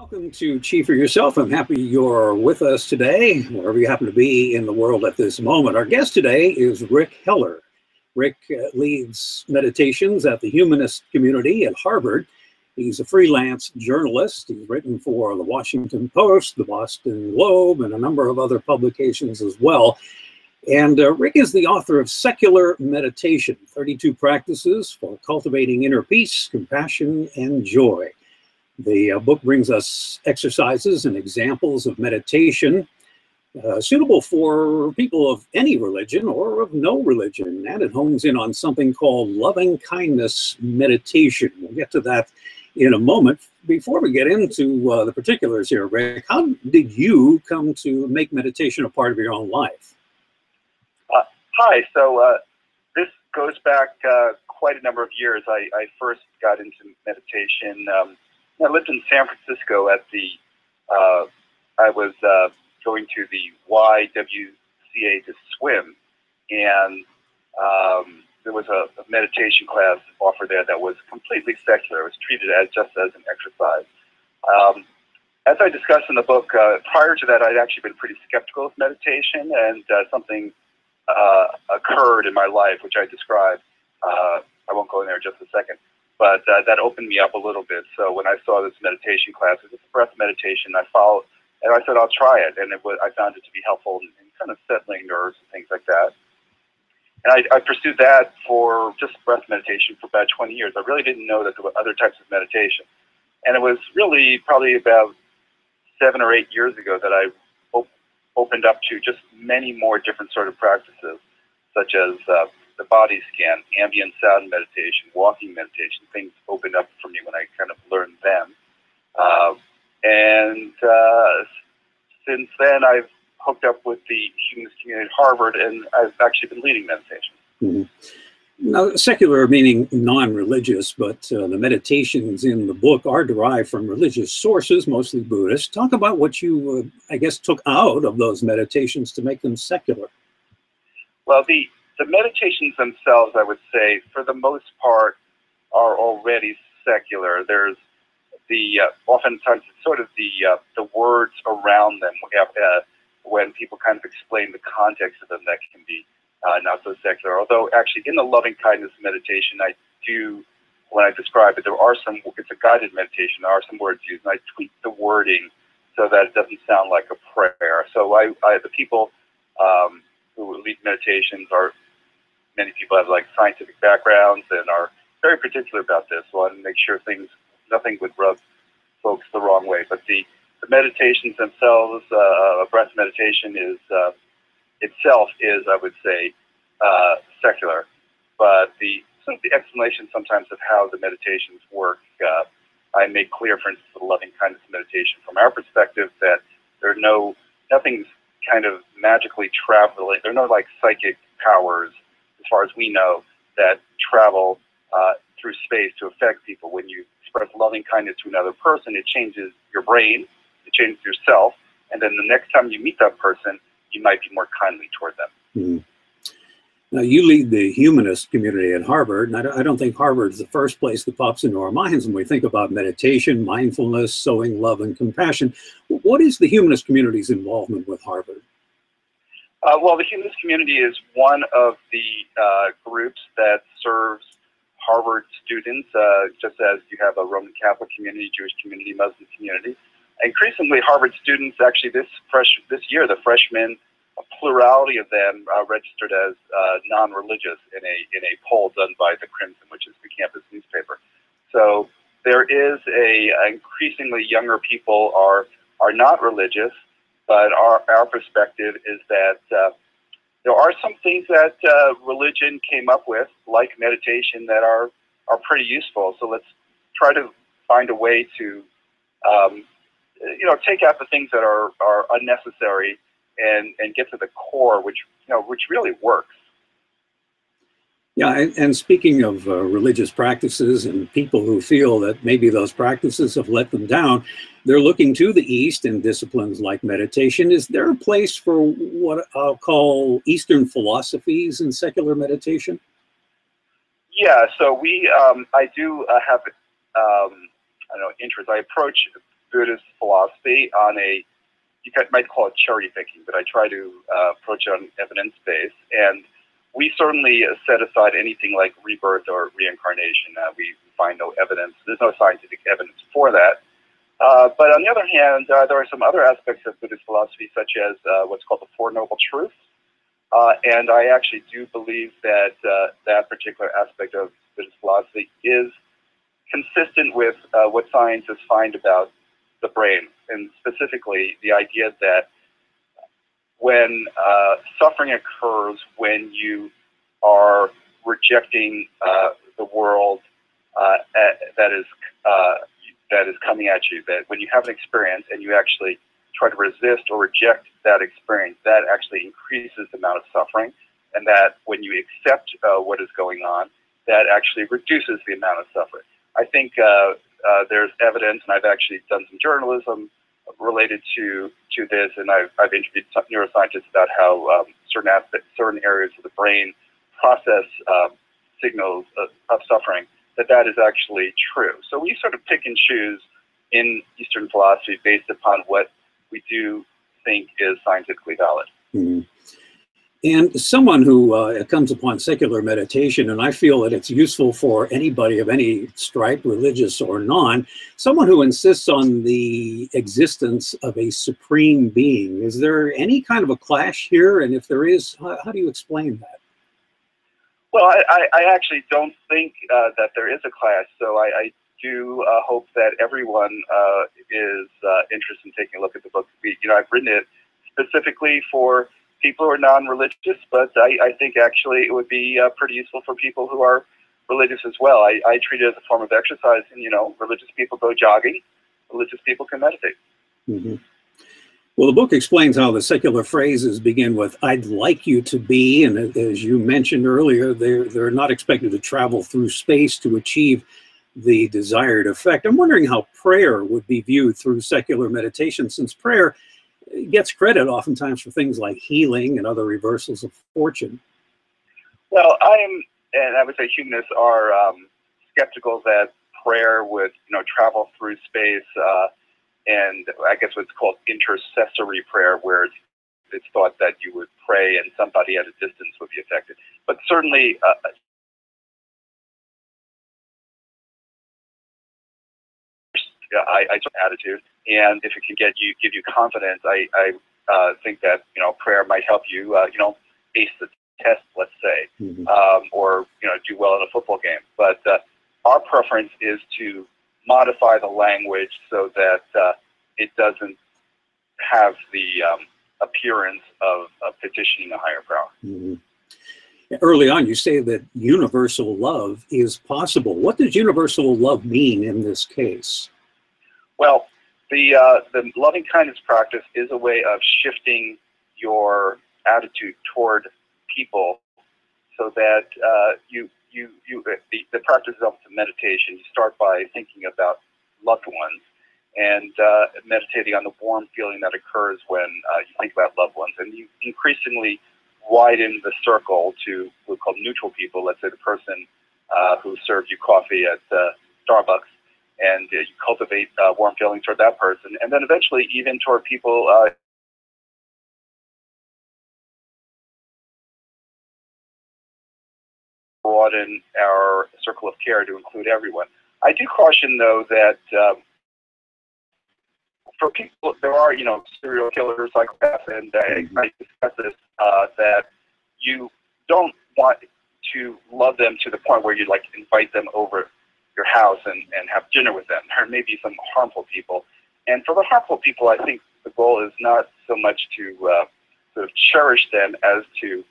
Welcome to Chief for Yourself. I'm happy you're with us today, wherever you happen to be in the world at this moment. Our guest today is Rick Heller. Rick leads meditations at the Humanist Community at Harvard. He's a freelance journalist. He's written for the Washington Post, the Boston Globe, and a number of other publications as well. And Rick is the author of Secular Meditation, 32 Practices for Cultivating Inner Peace, Compassion, and Joy. The book brings us exercises and examples of meditation suitable for people of any religion or of no religion, and it hones in on something called loving kindness meditation. We'll get to that in a moment. Before we get into the particulars here, Rick, how did you come to make meditation a part of your own life? Hi, so this goes back quite a number of years. I first got into meditation. I lived in San Francisco at the, I was going to the YWCA to swim, and there was a meditation class offered there that was completely secular. It was treated as just as an exercise. As I discussed in the book, prior to that, I'd actually been pretty skeptical of meditation, and something occurred in my life, which I described. I won't go in there in just a second. But that opened me up a little bit. So when I saw this meditation class, it was a breath meditation, I followed, and I said, I'll try it. And I found it to be helpful in kind of settling nerves and things like that. And I pursued that for just breath meditation for about 20 years. I really didn't know that there were other types of meditation. And it was really probably about 7 or 8 years ago that I opened up to just many more different sort of practices, such as the body scan, ambient sound meditation, walking meditation. Things opened up for me when I kind of learned them. And since then, I've hooked up with the Humanist Community at Harvard, and I've actually been leading meditation. Mm-hmm. Now, secular meaning non-religious, but the meditations in the book are derived from religious sources, mostly Buddhist. Talk about what you, I guess, took out of those meditations to make them secular. Well, the meditations themselves, I would say, for the most part, are already secular. There's the oftentimes it's sort of the words around them when people kind of explain the context of them that can be not so secular. Although actually in the loving kindness meditation, I do, when I describe it, there are some, it's a guided meditation, there are some words used, and I tweak the wording so that it doesn't sound like a prayer. So the people who lead meditations are, many people have like scientific backgrounds and are very particular about this. So I want to make sure nothing would rub folks the wrong way. But the meditations themselves, breath meditation itself is, I would say, secular. But the explanation sometimes of how the meditations work, I make clear, for instance, the loving kindness meditation from our perspective, that nothing's kind of magically traveling. There are no like psychic powers, as far as we know, that travel through space to affect people. When you express loving kindness to another person, it changes your brain, it changes yourself, and then the next time you meet that person, you might be more kindly toward them. Mm-hmm. Now, you lead the Humanist Community at Harvard, and I don't think Harvard is the first place that pops into our minds when we think about meditation, mindfulness, sowing love and compassion. What is the Humanist Community's involvement with Harvard? Well, the Humanist Community is one of the groups that serves Harvard students, just as you have a Roman Catholic community, Jewish community, Muslim community. Increasingly, Harvard students, actually this year, the freshmen, a plurality of them registered as non-religious in a poll done by the Crimson, which is the campus newspaper. So there is increasingly younger people are not religious, but our perspective is that there are some things that religion came up with, like meditation, that are pretty useful. So let's try to find a way to take out the things that are unnecessary and get to the core, which really works. Yeah, and speaking of religious practices and people who feel that maybe those practices have let them down, they're looking to the East in disciplines like meditation. Is there a place for what I'll call Eastern philosophies in secular meditation? Yeah, so I do have interest. I approach Buddhist philosophy on a, might call it cherry picking, but I try to approach it on evidence base. And we certainly set aside anything like rebirth or reincarnation. We find no evidence. There's no scientific evidence for that. But on the other hand, there are some other aspects of Buddhist philosophy, such as what's called the Four Noble Truths. And I actually do believe that that particular aspect of Buddhist philosophy is consistent with what scientists find about the brain, and specifically the idea that when suffering occurs, when you are rejecting the world that is coming at you, that when you have an experience and you actually try to resist or reject that experience, that actually increases the amount of suffering, and that when you accept what is going on, that actually reduces the amount of suffering. I think there's evidence, and I've actually done some journalism related to this, and I've interviewed some neuroscientists about how certain areas of the brain process signals of suffering, that is actually true. So we sort of pick and choose in Eastern philosophy based upon what we do think is scientifically valid. Mm-hmm. And someone who comes upon secular meditation, and I feel that it's useful for anybody of any stripe, religious or non, someone who insists on the existence of a supreme being. Is there any kind of a clash here? And if there is, how do you explain that? Well, I actually don't think that there is a clash. So I do hope that everyone is interested in taking a look at the book. I've written it specifically for people who are non-religious, but I think actually it would be pretty useful for people who are religious as well. I treat it as a form of exercise, and religious people go jogging, religious people can meditate. Mm-hmm. Well, the book explains how the secular phrases begin with "I'd like you to be," and as you mentioned earlier, they're not expected to travel through space to achieve the desired effect. I'm wondering how prayer would be viewed through secular meditation, since prayer gets credit oftentimes for things like healing and other reversals of fortune. Well, and I would say humanists are skeptical that prayer would, travel through space, and I guess what's called intercessory prayer, where it's thought that you would pray and somebody at a distance would be affected. But certainly, I attitude, and if it can give you confidence, I think that prayer might help you ace the test, let's say, Mm-hmm. or do well in a football game. But our preference is to modify the language so that it doesn't have the appearance of petitioning a higher power. Mm-hmm. Early on, you say that universal love is possible. What does universal love mean in this case? Well, the loving kindness practice is a way of shifting your attitude toward people, so that the practice is up to meditation. You start by thinking about loved ones and meditating on the warm feeling that occurs when you think about loved ones, and you increasingly widen the circle to what we call neutral people. Let's say the person who served you coffee at Starbucks. And you cultivate warm feelings toward that person, and then eventually even toward people broaden our circle of care to include everyone. I do caution, though, that for people, there are serial killers, psychopaths, and I discuss this, that you don't want to love them to the point where you'd invite them over your house and have dinner with them. There may be some harmful people. And for the harmful people, I think the goal is not so much to sort of cherish them as to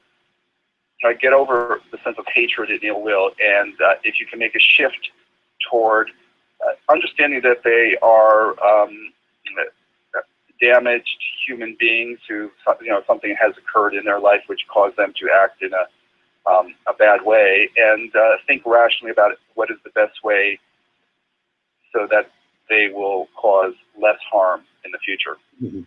get over the sense of hatred and ill will. And if you can make a shift toward understanding that they are damaged human beings who, something has occurred in their life which caused them to act in a bad way, and think rationally about what is the best way so that they will cause less harm in the future. Mm-hmm.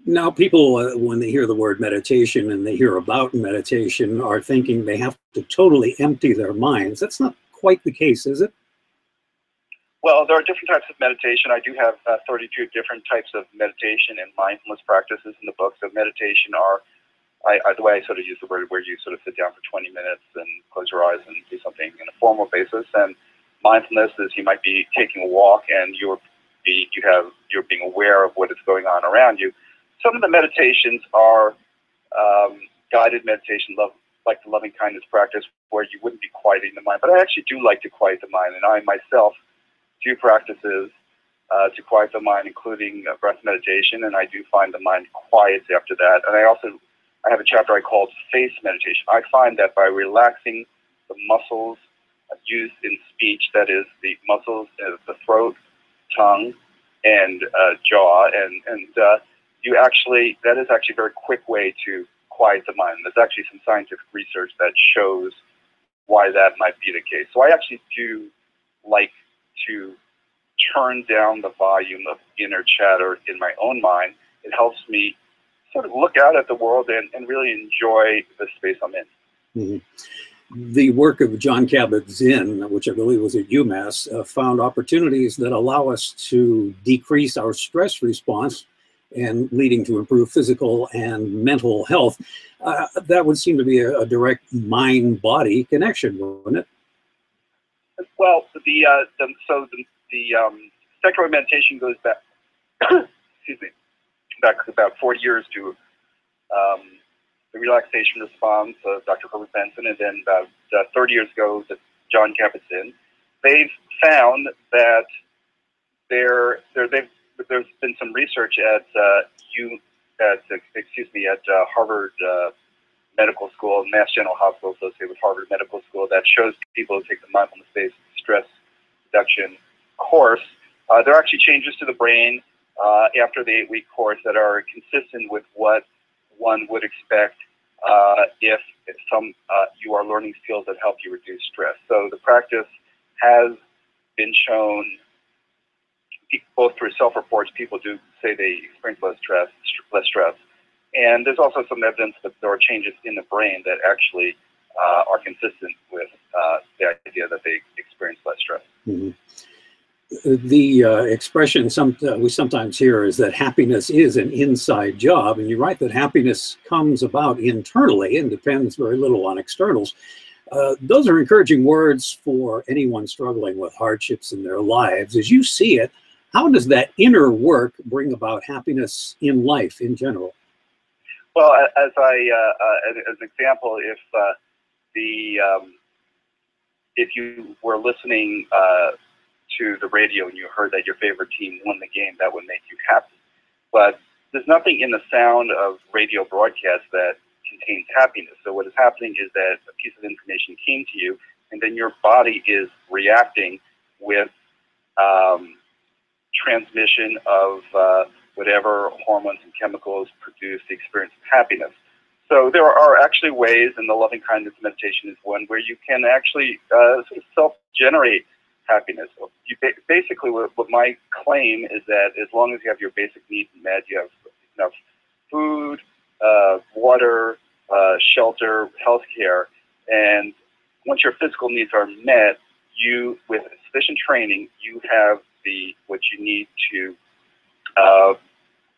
Now, people, when they hear the word meditation and they hear about meditation, are thinking they have to totally empty their minds. That's not quite the case, is it? Well, there are different types of meditation. I do have 32 different types of meditation and mindfulness practices in the book. So meditation are, the way I sort of use the word, where you sort of sit down for 20 minutes and close your eyes and do something in a formal basis. And mindfulness is you might be taking a walk and you're being aware of what is going on around you. Some of the meditations are guided meditation, like the loving kindness practice, where you wouldn't be quieting the mind. But I actually do like to quiet the mind, and I myself do practices to quiet the mind, including breath meditation, and I do find the mind quiets after that. And I have a chapter I called face meditation. I find that by relaxing the muscles used in speech, that is the muscles of the throat, tongue, and jaw, and that is actually a very quick way to quiet the mind. There's actually some scientific research that shows why that might be the case. So I actually do like to turn down the volume of inner chatter in my own mind. It helps me sort of look out at the world and really enjoy the space I'm in. Mm-hmm. The work of Jon Kabat-Zinn, which I believe was at UMass, found opportunities that allow us to decrease our stress response and leading to improved physical and mental health. That would seem to be a direct mind-body connection, wouldn't it? Well, the secular meditation goes back, excuse me, back about 40 years to the relaxation response of Dr. Herbert Benson, and then about 30 years ago, Jon Kabat-Zinn. They've found that there's been some research at Harvard Medical School, Mass General Hospital associated with Harvard Medical School, that shows people who take the mindfulness-based stress reduction course, there are actually changes to the brain after the 8-week course that are consistent with what one would expect if you are learning skills that help you reduce stress. So the practice has been shown, both through self-reports, people do say they experience less stress. And there's also some evidence that there are changes in the brain that actually are consistent with the idea that they experience less stress. Mm-hmm. The expression we sometimes hear is that happiness is an inside job, and you're right that happiness comes about internally and depends very little on externals. Those are encouraging words for anyone struggling with hardships in their lives. As you see it, how does that inner work bring about happiness in life in general? Well, as an example, if you were listening to the radio and you heard that your favorite team won the game, that would make you happy. But there's nothing in the sound of radio broadcast that contains happiness. So what is happening is that a piece of information came to you, and then your body is reacting with transmission of whatever hormones and chemicals produce the experience of happiness. So there are actually ways, and the loving kindness meditation is one, where you can actually sort of self-generate happiness. Basically, what my claim is that as long as you have your basic needs met, you have enough food, water, shelter, healthcare, and once your physical needs are met, with sufficient training, you have what you need to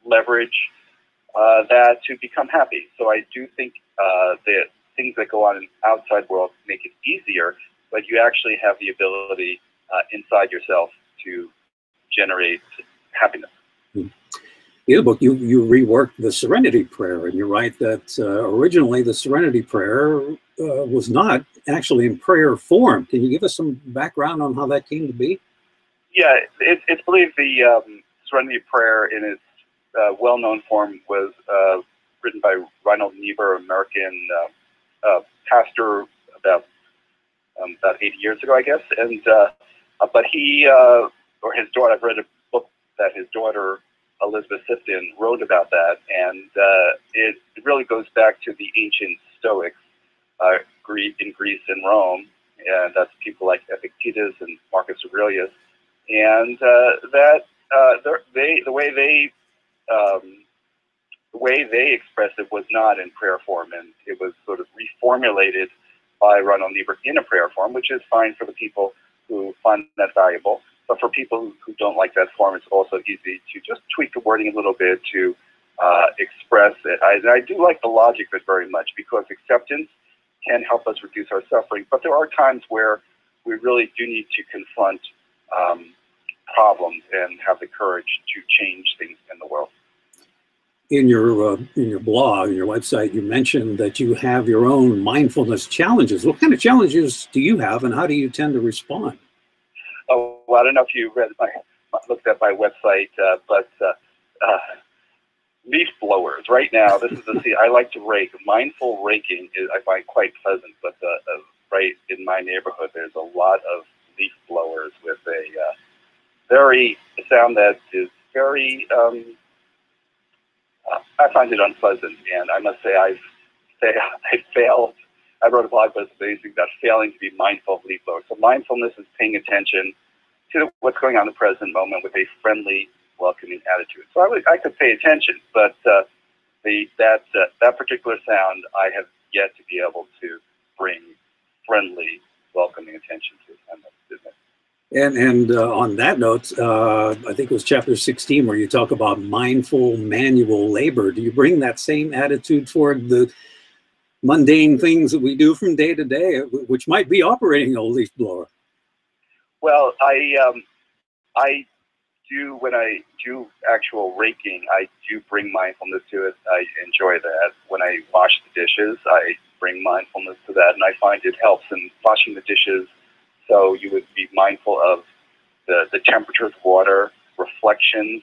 leverage that to become happy. So I do think that things that go on in the outside world make it easier, but you actually have the ability inside yourself to generate happiness. In the book, you reworked the Serenity Prayer, and you're right that originally the Serenity Prayer was not actually in prayer form. Can you give us some background on how that came to be? Yeah, it's believed the Serenity Prayer in its well-known form was written by Reinhold Niebuhr, American pastor, about 80 years ago, I guess. And but he or his daughter, I've read a book that his daughter Elizabeth Sifton wrote about that, and it really goes back to the ancient Stoics in Greece and Rome, and that's people like Epictetus and Marcus Aurelius, and the way they expressed it was not in prayer form, and it was sort of reformulated by Reinhold Niebuhr in a prayer form, which is fine for the people who find that valuable. But for people who don't like that form, it's also easy to just tweak the wording a little bit to express it. I do like the logic of it very much, because acceptance can help us reduce our suffering. But there are times where we really do need to confront problems and have the courage to change things in the world. In your blog, in your website, you mentioned that you have your own mindfulness challenges. What kind of challenges do you have, and how do you tend to respond? Oh, well, I don't know if you looked at my website, but leaf blowers. Right now, this is I like to rake. Mindful raking is, I find, quite pleasant, but right in my neighborhood, there's a lot of leaf blowers with a sound that is very, I find it unpleasant, and I must say I failed. I wrote a blog post basically about failing to be mindful of leaf blowers. So mindfulness is paying attention to what's going on in the present moment with a friendly, welcoming attitude. So I could pay attention, but that particular sound I have yet to be able to bring friendly, welcoming attention to. And on that note, I think it was chapter 16 where you talk about mindful manual labor. Do you bring that same attitude toward the mundane things that we do from day to day, which might be operating a leaf blower? Well, I do, when I do actual raking, I do bring mindfulness to it. I enjoy that. When I wash the dishes, I bring mindfulness to that, and I find it helps in washing the dishes. So you would be mindful of the temperature of the water, reflections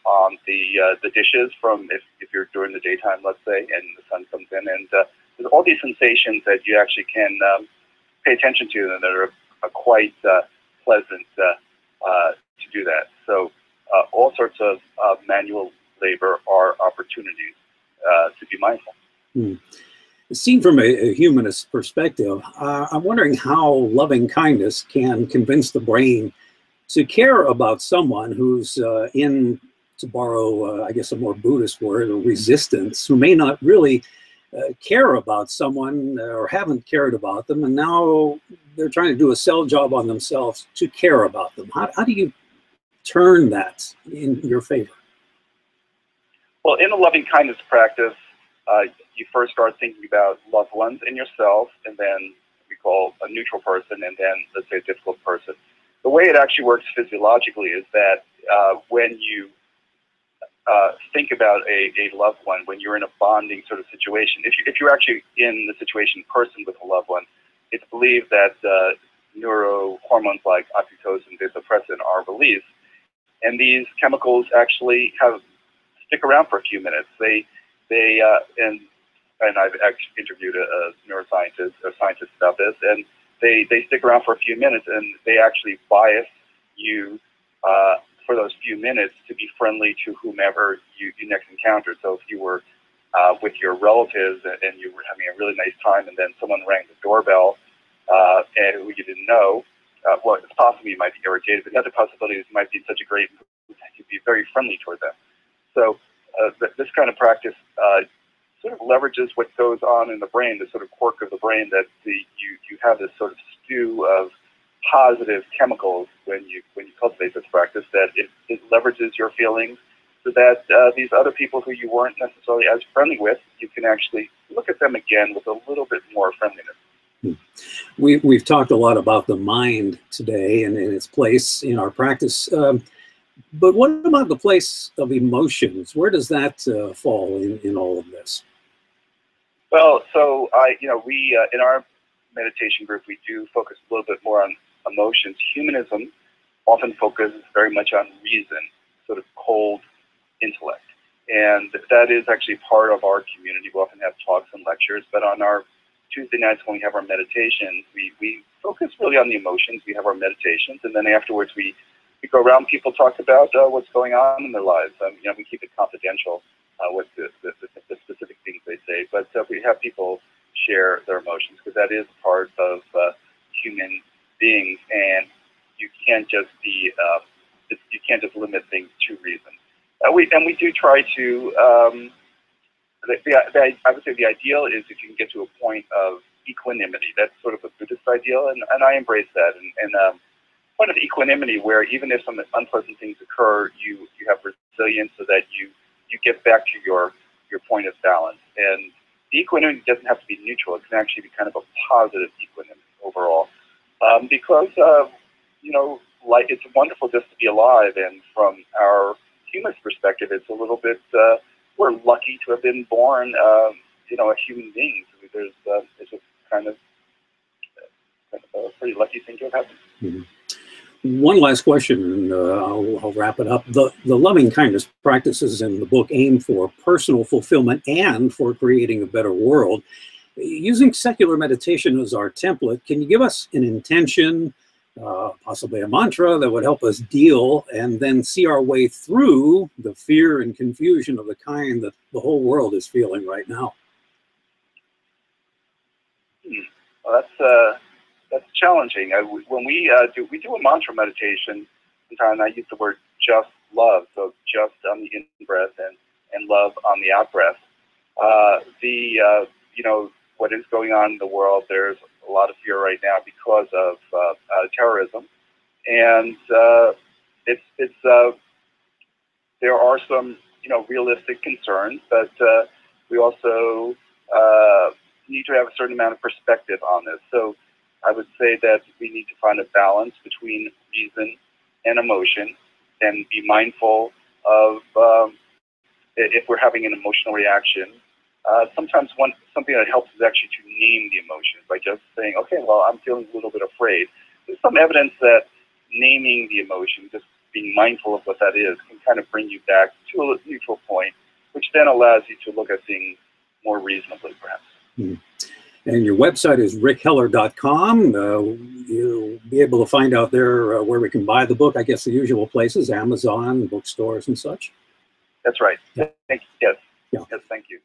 on the dishes from if you're during the daytime, let's say, and the sun comes in, and there's all these sensations that you actually can pay attention to, and that are quite pleasant to do that. So all sorts of manual labor are opportunities to be mindful. Seen from a humanist perspective, I'm wondering how loving kindness can convince the brain to care about someone who's in, to borrow, I guess, a more Buddhist word, or resistance, who may not really care about someone or haven't cared about them, and now they're trying to do a sell job on themselves to care about them. How do you turn that in your favor? Well, in a loving kindness practice, you first start thinking about loved ones and yourself, and then we call a neutral person, and then, let's say, a difficult person. The way it actually works physiologically is that when you think about a loved one, when you're in a bonding sort of situation, if you're actually in the situation person with a loved one, it's believed that neurohormones like oxytocin, vasopressin are released, and these chemicals actually stick around for a few minutes. And I've actually interviewed a neuroscientist, a scientist about this, and they stick around for a few minutes, and they actually bias you for those few minutes to be friendly to whomever you next encountered. So if you were with your relatives and you were having a really nice time, and then someone rang the doorbell and who you didn't know, well, it's possible you might be irritated, but the other possibility is you might be in such a great mood that you'd be very friendly toward them. So this kind of practice sort of leverages what goes on in the brain, the sort of quirk of the brain, that you have this sort of stew of positive chemicals when you cultivate this practice, that it leverages your feelings so that these other people who you weren't necessarily as friendly with, you can actually look at them again with a little bit more friendliness. We've talked a lot about the mind today and its place in our practice. But what about the place of emotions? Where does that fall in all of this? Well, so we in our meditation group, we do focus a little bit more on emotions. Humanism often focuses very much on reason, sort of cold intellect, and that is actually part of our community. We often have talks and lectures, but on our Tuesday nights when we have our meditations, we focus really on the emotions. We have our meditations, and then afterwards we go around. People talk about what's going on in their lives. We keep it confidential with the specific things they say, but we have people share their emotions, because that is part of human beings, and you can't just limit things to reason. We do try to. I would say the ideal is if you can get to a point of equanimity. That's sort of a Buddhist ideal, and I embrace that. And point of equanimity, where even if some unpleasant things occur, you have resilience so that you get back to your point of balance. And the equanimity doesn't have to be neutral. It can actually be kind of a positive equanimity overall. Because, you know, like, it's wonderful just to be alive, and from our human perspective, it's a little bit, we're lucky to have been born, you know, a human being. So it's a kind of a pretty lucky thing to have happened. Mm-hmm. One last question, and I'll wrap it up. The loving kindness practices in the book aim for personal fulfillment and for creating a better world. Using secular meditation as our template, can you give us an intention, possibly a mantra that would help us deal and then see our way through the fear and confusion of the kind that the whole world is feeling right now? Well, that's challenging. When we do a mantra meditation, sometimes I use the word just love, so just on the in breath and love on the out breath. You know, what is going on in the world, there's a lot of fear right now because of terrorism, and there are some, you know, realistic concerns, but we also need to have a certain amount of perspective on this. So I would say that we need to find a balance between reason and emotion, and be mindful of if we're having an emotional reaction. Sometimes something that helps is actually to name the emotion by just saying, okay, well, I'm feeling a little bit afraid. There's some evidence that naming the emotion, just being mindful of what that is, can kind of bring you back to a neutral point, which then allows you to look at things more reasonably, perhaps. Mm-hmm. And your website is rickheller.com. You'll be able to find out there where we can buy the book, I guess the usual places, Amazon, bookstores and such. That's right. Yeah. Thank you. Yes. Yeah. Yes, thank you.